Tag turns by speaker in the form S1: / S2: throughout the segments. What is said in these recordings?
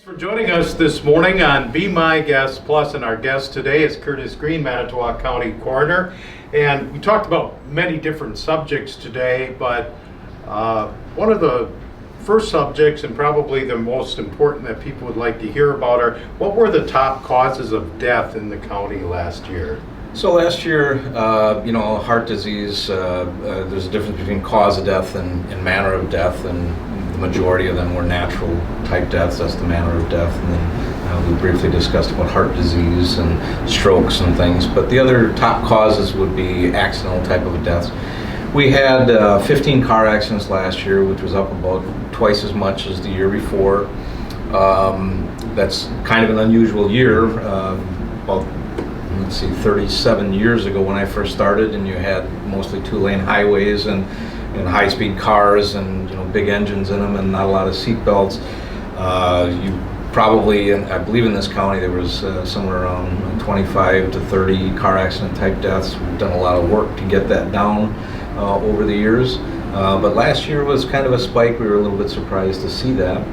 S1: For joining us this morning on Be My Guest Plus, and our guest today is Curtis Green, Manitowoc County Coroner. And we talked about many different subjects today, but one of the first subjects, and probably the most important that people would like to hear about, are what were the top causes of death in the county last year?
S2: So last year, heart disease, there's a difference between cause of death and manner of death, and the majority of them were natural type deaths. That's the manner of death. And then we briefly discussed about heart disease and strokes and things. But the other top causes would be accidental type of deaths. We had 15 car accidents last year, which was up about twice as much as the year before. That's kind of an unusual year. About 37 years ago when I first started, and you had mostly two-lane highways and high-speed cars and big engines in them and not a lot of seat belts. You probably, and I believe in this county there was somewhere around 25 to 30 car accident type deaths. We've done a lot of work to get that down over the years, but last year was kind of a spike. We were a little bit surprised to see that.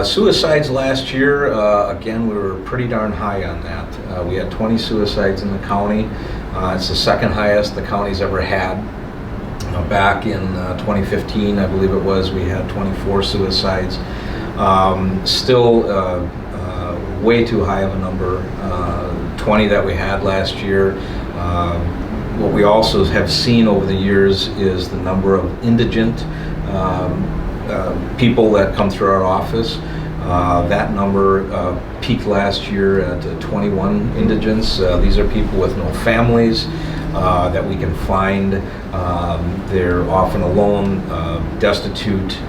S2: Suicides last year, again, we were pretty darn high on that. We had 20 suicides in the county. It's the second highest the county's ever had. Back in 2015, I believe it was, we had 24 suicides. Still way too high of a number, 20 that we had last year. What we also have seen over the years is the number of indigent people that come through our office. That number peaked last year at 21 indigents. These are people with no families that we can find. They're often alone, destitute.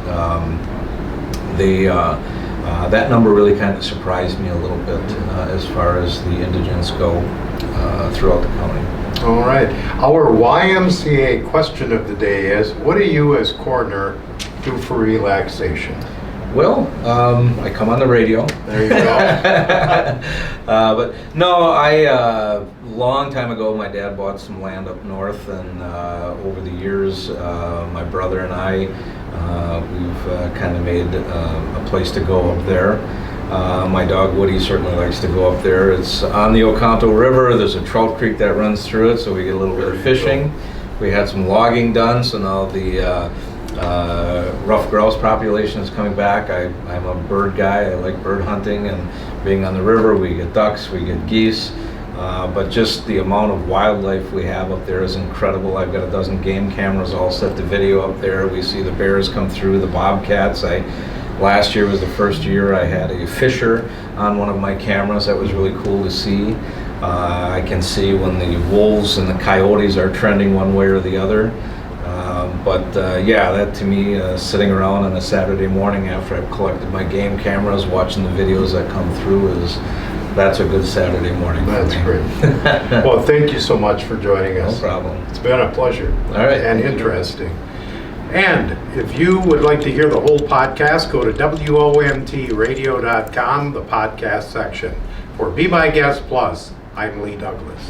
S2: That number really kind of surprised me a little bit as far as the indigents go throughout the county.
S1: All right. Our YMCA question of the day is, what do you as coroner do for relaxation?
S2: Well, I come on the radio.
S1: There you go.
S2: But no, long time ago, my dad bought some land up north, and over the years, my brother and I, we've kind of made a place to go up there. My dog Woody certainly likes to go up there. It's on the Oconto River. There's a trout creek that runs through it, so we get a little bit of fishing. We had some logging done, so now the rough grouse population is coming back. I'm a bird guy. I like bird hunting and being on the river. We get ducks, we get geese, but just the amount of wildlife we have up there is incredible. I've got a dozen game cameras all set to video up there. We see the bears come through, the bobcats. Last year was the first year I had a fisher on one of my cameras. That was really cool to see. I can see when the wolves and the coyotes are trending one way or the other. Yeah, that to me, sitting around on a Saturday morning after I've collected my game cameras, watching the videos that come through, that's a good Saturday morning.
S1: That's great. Well, thank you so much for joining us.
S2: No problem.
S1: It's been a pleasure.
S2: All right.
S1: And interesting. And if you would like to hear the whole podcast, go to WOMTradio.com, the podcast section. For Be My Guest Plus, I'm Lee Douglas.